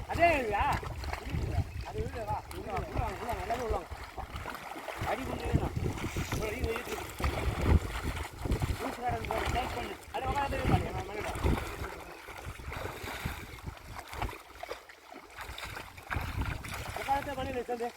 அதே அது வா எல்லாமே உள்ளாங்க அடி கொண்டு பண்ணி சந்தை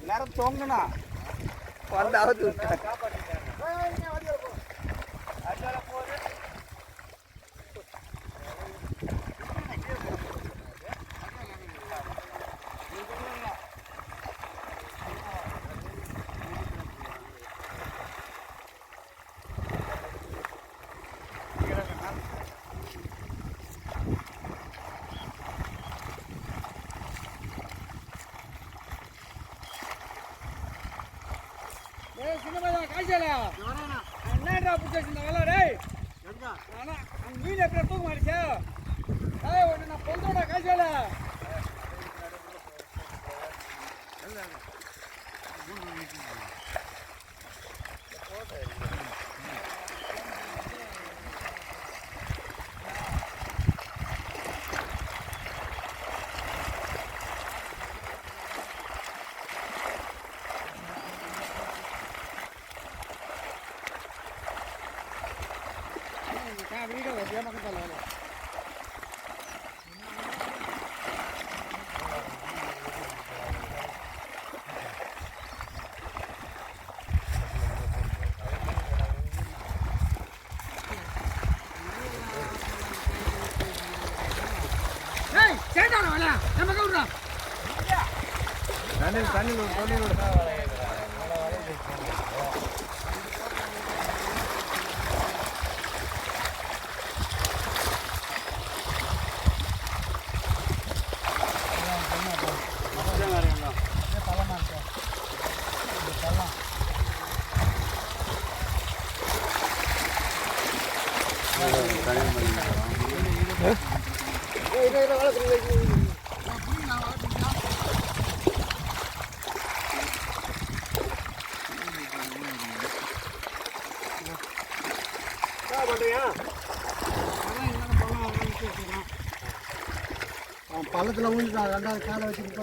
எல்லாரும் தோங்கண்ணா வந்தாவது என்னடா பிடிச்சிருந்த வேலை மீன் எப்படி தூக்க மாட்டேச்சா ஒன்று நான் பொந்தோட காய்ச்சல வீடியோ வச்சியா பக்கத்தில் தண்ணி தண்ணி பள்ளத்தில் ஊழிட்டு ரெண்டாவது காலை வச்சுட்டு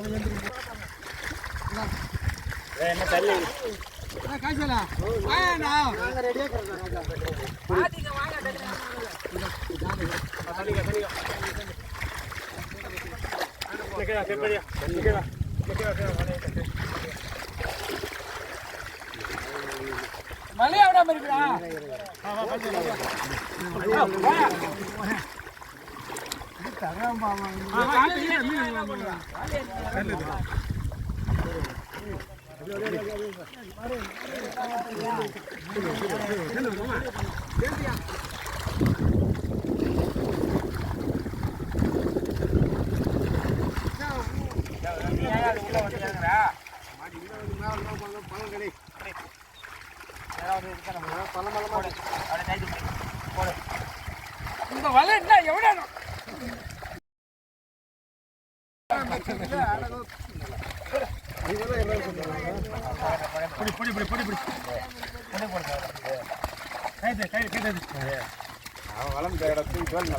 என்ன தள்ளி காய்ச்சலா நாங்கள் ரெடியாக மழை விடாம இருக்கிறா இந்த வலை என்ன எவ்வளோ வளம் இடத்துக்கு தோல்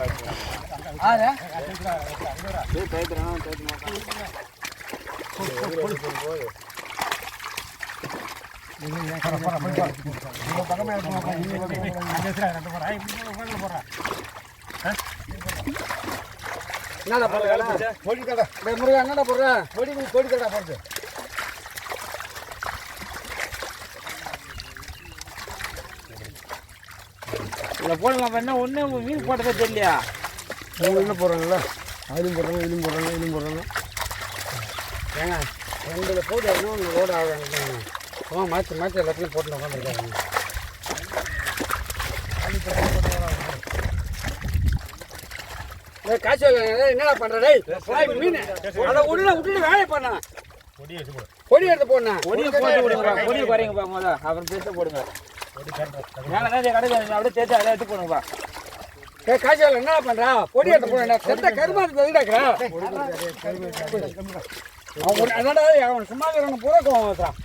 என்னடா போடுற பொடி கடை முருகா என்னடா போடுற பொடி கடை போடுறது இதில் போடலாம் பண்ணா ஒன்று மீன் போட்டதே தெரியலையா என்ன போடுறாங்களா அதுலையும் போடுறாங்க இதுலையும் போடுறாங்க இதுலையும் போடுறாங்க ஏங்க ரெண்டு போட்டு இன்னும் ரோடு ஆக மாற்றி எல்லாத்துலையும் போட்டு உட்காந்துருக்காங்க காய்ச்சி என்னடா பண்ற மீன் அதை விட்டுட்டு வேலையை பண்ண பொடி எடுத்து போடணும் பொடியை போட்டு விடுங்க பொடியை குறைங்கப்பா முதல்ல அப்புறம் பேச போடுங்க மேலே தான் கிடைக்காது அப்படியே தேய்ச்சி அதை எடுத்து போடுங்கப்பா காய்ச்சல் என்னடா பண்றா பொடி எடுத்து போடணும் செத்த கருமாத்து எதுடாக்குறா அதனால அவன் சும்மா இருக்கிறவங்க பூரா கோவம் வச்சுறான்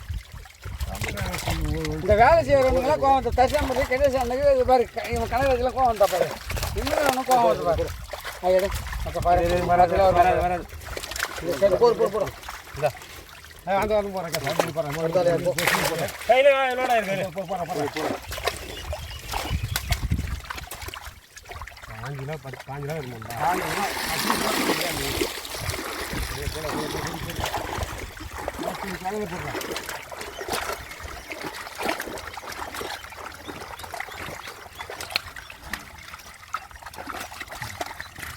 இந்த வேலை செய்யறவங்களாம் கோவம் வந்த தரிசனம் கணேசனுக்கு இது பாரு இவன் கனகத்தில் கோவம் வந்தா பாரு இன்னும் கோவம் வந்து பாரு அது அப்போ பாரு வராது சரி போடுறோம் இந்த வந்து போகிறேன் கையில் லோடாக இருக்கு போகிறேன் 5 கிலோ 5 கிலோ இருக்கும்டா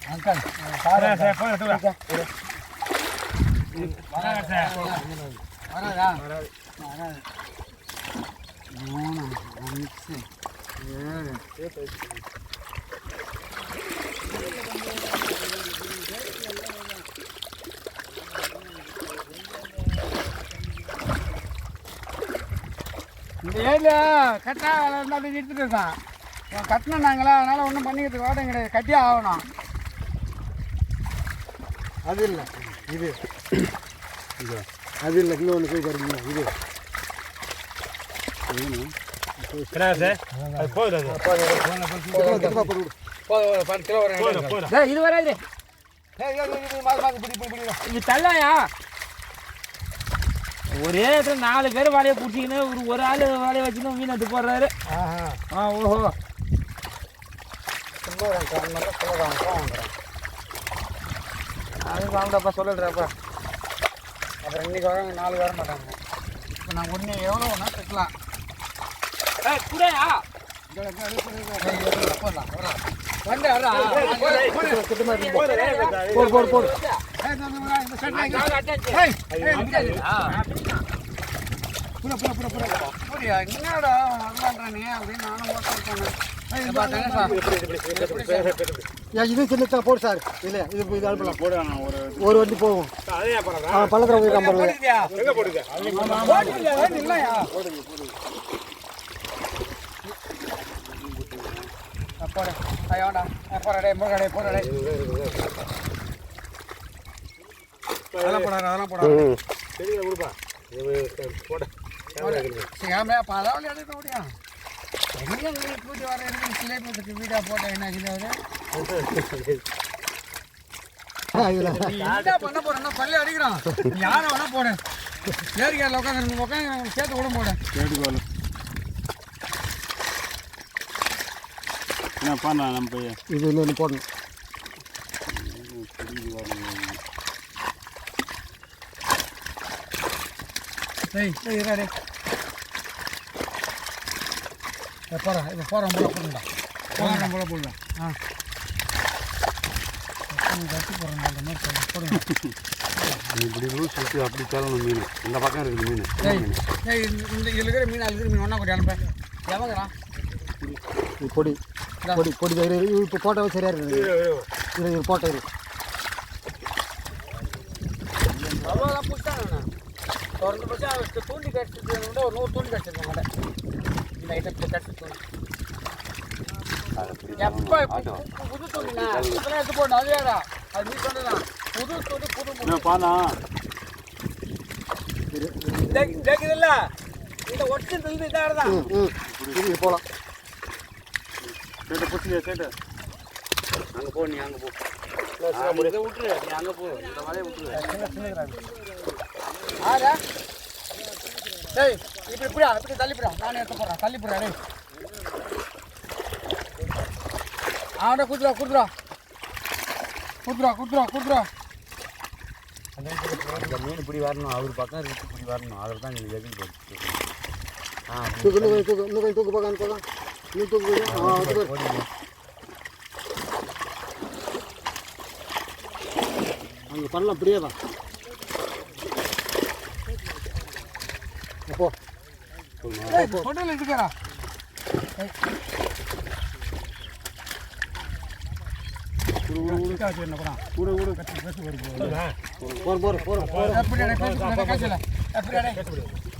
அங்கிள் சார் வராதா வராது 3 5 7 இந்த ஏரியா கட்டா வேலை இருந்தால் அப்படி எடுத்துகிட்டு இருக்கான் கட்டினோம் நாங்களா அதனால் ஒன்றும் பண்ணிக்கிறதுக்கு வாடம் கிடையாது கட்டியே ஆகணும் அது இல்லை இது அது இல்லை இன்னும் ஒன்று போய் பாருங்க இது இது வராது இது தள்ளாயா ஒரே இடத்துல 4 பேர் வாழையை பிடிச்சிக்கின்னு ஒரு ஆள் வாழையை வச்சுன்னு மீன் எடுத்து போடுறாரு ஓஹோ அது வாங்கப்பா சொல்லிடுறப்பா அப்புறம் இன்னைக்கு வர 4 வர மாட்டாங்க இப்போ நான் ஒன்று எவ்வளோ ஒன்றா கட்டலாம் கூடயா போடு போடு என்னடா வரலான்றானே அப்படின்னு நானும் இது சின்ன போடு சார் இல்லை இது அனுப்பலாம் போடுவாங்க ஒரு வண்டி போகும் பள்ளத்தில் போய் போட ஐயோடா போறடே முருகடே போறடே அதெல்லாம் போடாத அதெல்லாம் போடாத சரிங்க கொடுப்பா போட சிகாமே பரவாயில்ல எடுக்க முடியும் எங்கே கூட்டி வர இருக்கு சிலேபத்துக்கு வீடியோ போட்டோ என்ன ஆகுது என்ன பண்ண போறேன்னா பள்ளி அடிக்கிறான் யாரை வேணா போடு ஏரிக்காரில் உட்காந்து சேர்த்து கூட போடு கேட்டுக்கோல என்ன பண்ணா நம்ம பையன் இது இன்னொன்று போடணும் இறாடே போகிறேன் இப்போ போகிறோம் போல போடுங்கடா போகிறோம் போல போடுங்க ஆ கட்டி போடுறேன் மாதிரி போடுங்க இப்படி லூஸ் சுற்றி அப்படி தரணும் மீன் இந்த பக்கம் இருக்குது மீன் இந்த இதில் இருக்கிற மீன் அது இருக்கிற மீன் ஒன்றா கொட்டி அனுப்பேன் எவங்கிறான் பொடி பொடி பொடி இப்போ போட்டோ சரியாக இருக்குது இது போட்டோ இருக்கு அவ்வளோதான் பிடிச்சாங்கண்ணா திறந்து பிடிச்சா தூண்டி கடிச்சிட்டு ஒரு 100 தூண்டி கடிச்சிருக்கோம் மாட்டேன் இந்த ஐட்டம் கடிச்சு தூண்டி எப்போ புது தூண்டிண்ணா இப்போதான் எடுத்து போடணும் அது வேறா அது நீ சொன்னதான் புது தூண்டி புது பானா கேட்குதுல்ல இந்த ஒரிஜினல் இதாக தான் இது போகலாம் கேட்டு பிடிச்சியா கேட்டு அங்கே போ நீ அங்கே போ இதை விட்டுரு நீ அங்கே போ இந்த மாதிரியே விட்டுரு ஆடா டேய் இப்படியா இப்படி தள்ளிப்பிடா நானே எடுத்து போடுறேன் தள்ளிப்பிடா டேய் ஆடா குடுறா அந்த மீன் இப்படி வரணும் அவர் பக்கம் இருக்கு இப்படி வரணும் அதில் தான் நீங்கள் எதிர்ப்பு போட்டு இன்னும் தூக்கு பார்க்க போகலாம் இன்னும் தூக்கு அங்கே பண்ணலாம் அப்படியே தான் அப்போ ஹோட்டல் எடுக்கிறா போற எப்படி